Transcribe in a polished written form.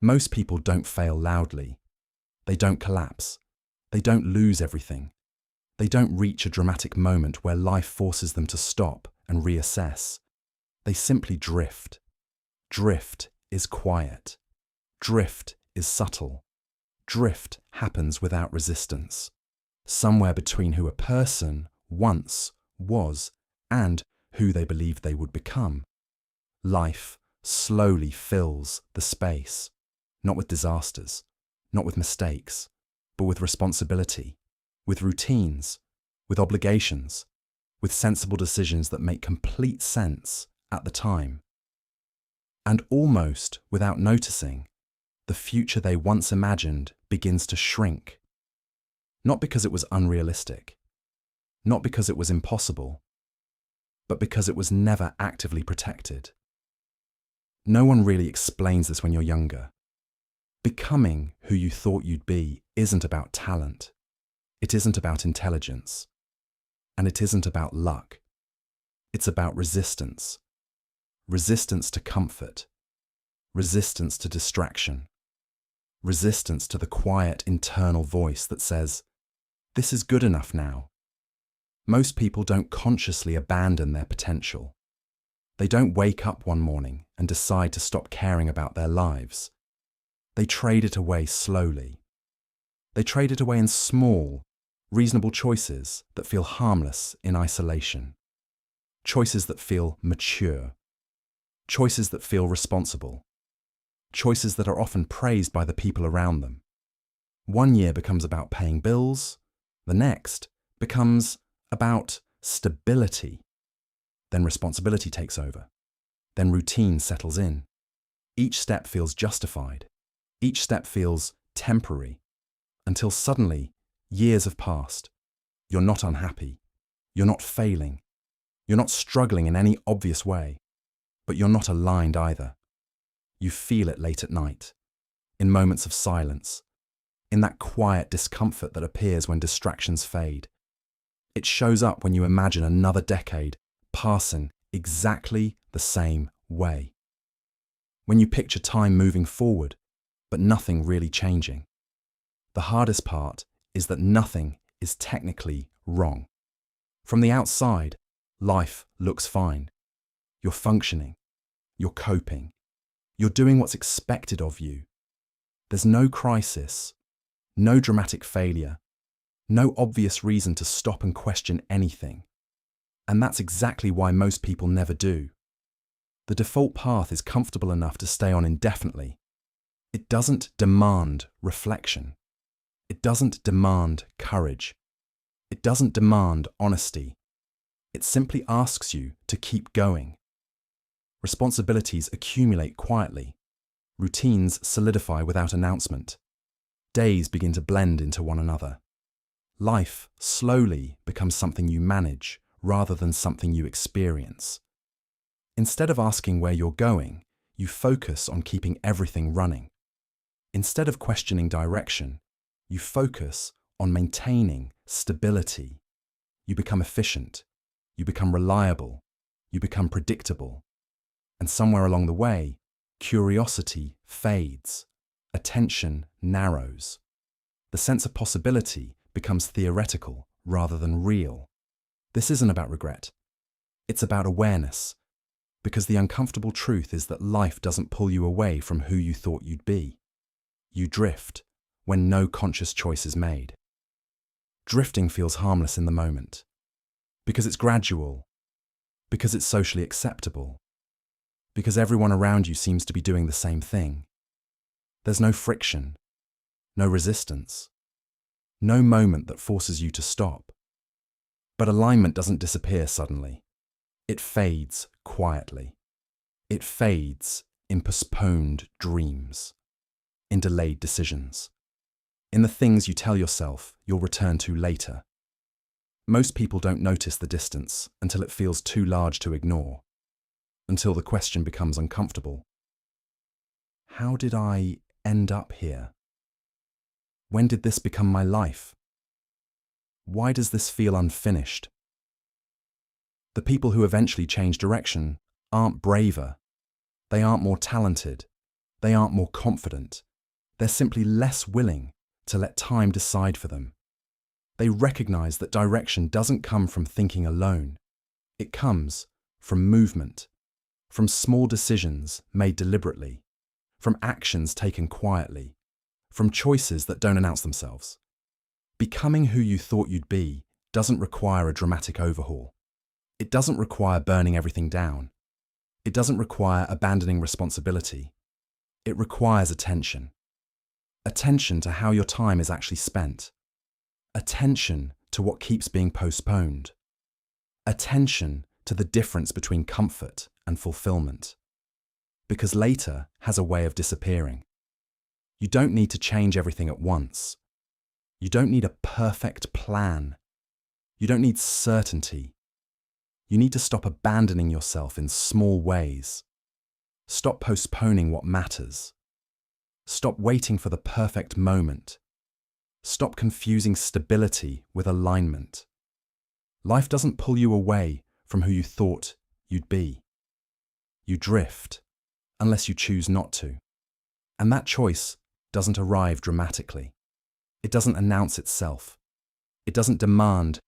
Most people don't fail loudly. They don't collapse. They don't lose everything. They don't reach a dramatic moment where life forces them to stop and reassess. They simply drift. Drift is quiet. Drift is subtle. Drift happens without resistance, somewhere between who a person once was and who they believed they would become. Life slowly fills the space, not with disasters, not with mistakes, but with responsibility, with routines, with obligations, with sensible decisions that make complete sense at the time. And almost without noticing, the future they once imagined begins to shrink. Not because it was unrealistic, not because it was impossible, but because it was never actively protected. No one really explains this when you're younger. Becoming who you thought you'd be isn't about talent. It isn't about intelligence. And it isn't about luck. It's about resistance. Resistance to comfort. Resistance to distraction. Resistance to the quiet internal voice that says, "This is good enough now." Most people don't consciously abandon their potential. They don't wake up one morning and decide to stop caring about their lives. They trade it away slowly. They trade it away in small, reasonable choices that feel harmless in isolation. Choices that feel mature. Choices that feel responsible. Choices that are often praised by the people around them. One year becomes about paying bills. The next becomes about stability. Then responsibility takes over. Then routine settles in. Each step feels justified. Each step feels temporary. Until suddenly, years have passed. You're not unhappy. You're not failing. You're not struggling in any obvious way. But you're not aligned either. You feel it late at night, in moments of silence, in that quiet discomfort that appears when distractions fade. It shows up when you imagine another decade passing exactly the same way. When you picture time moving forward, but nothing really changing. The hardest part is that nothing is technically wrong. From the outside, life looks fine. You're functioning. You're coping. You're doing what's expected of you. There's no crisis, no dramatic failure, no obvious reason to stop and question anything. And that's exactly why most people never do. The default path is comfortable enough to stay on indefinitely. It doesn't demand reflection. It doesn't demand courage. It doesn't demand honesty. It simply asks you to keep going. Responsibilities accumulate quietly. Routines solidify without announcement. Days begin to blend into one another. Life slowly becomes something you manage rather than something you experience. Instead of asking where you're going, you focus on keeping everything running. Instead of questioning direction, you focus on maintaining stability. You become efficient. You become reliable. You become predictable. And somewhere along the way, curiosity fades, attention narrows. The sense of possibility becomes theoretical rather than real. This isn't about regret. It's about awareness, because the uncomfortable truth is that life doesn't pull you away from who you thought you'd be. You drift when no conscious choice is made. Drifting feels harmless in the moment, because it's gradual, because it's socially acceptable, because everyone around you seems to be doing the same thing. There's no friction, no resistance, no moment that forces you to stop. But alignment doesn't disappear suddenly. It fades quietly. It fades in postponed dreams, in delayed decisions, in the things you tell yourself you'll return to later. Most people don't notice the distance until it feels too large to ignore, until the question becomes uncomfortable. How did I end up here? When did this become my life? Why does this feel unfinished? The people who eventually change direction aren't braver. They aren't more talented. They aren't more confident. They're simply less willing to let time decide for them. They recognize that direction doesn't come from thinking alone. It comes from movement, from small decisions made deliberately, from actions taken quietly, from choices that don't announce themselves. Becoming who you thought you'd be doesn't require a dramatic overhaul. It doesn't require burning everything down. It doesn't require abandoning responsibility. It requires attention. Attention to how your time is actually spent. Attention to what keeps being postponed. Attention to the difference between comfort and fulfillment. Because later has a way of disappearing. You don't need to change everything at once. You don't need a perfect plan. You don't need certainty. You need to stop abandoning yourself in small ways. Stop postponing what matters. Stop waiting for the perfect moment. Stop confusing stability with alignment. Life doesn't pull you away from who you thought you'd be. You drift, unless you choose not to. And that choice doesn't arrive dramatically. It doesn't announce itself. It doesn't demand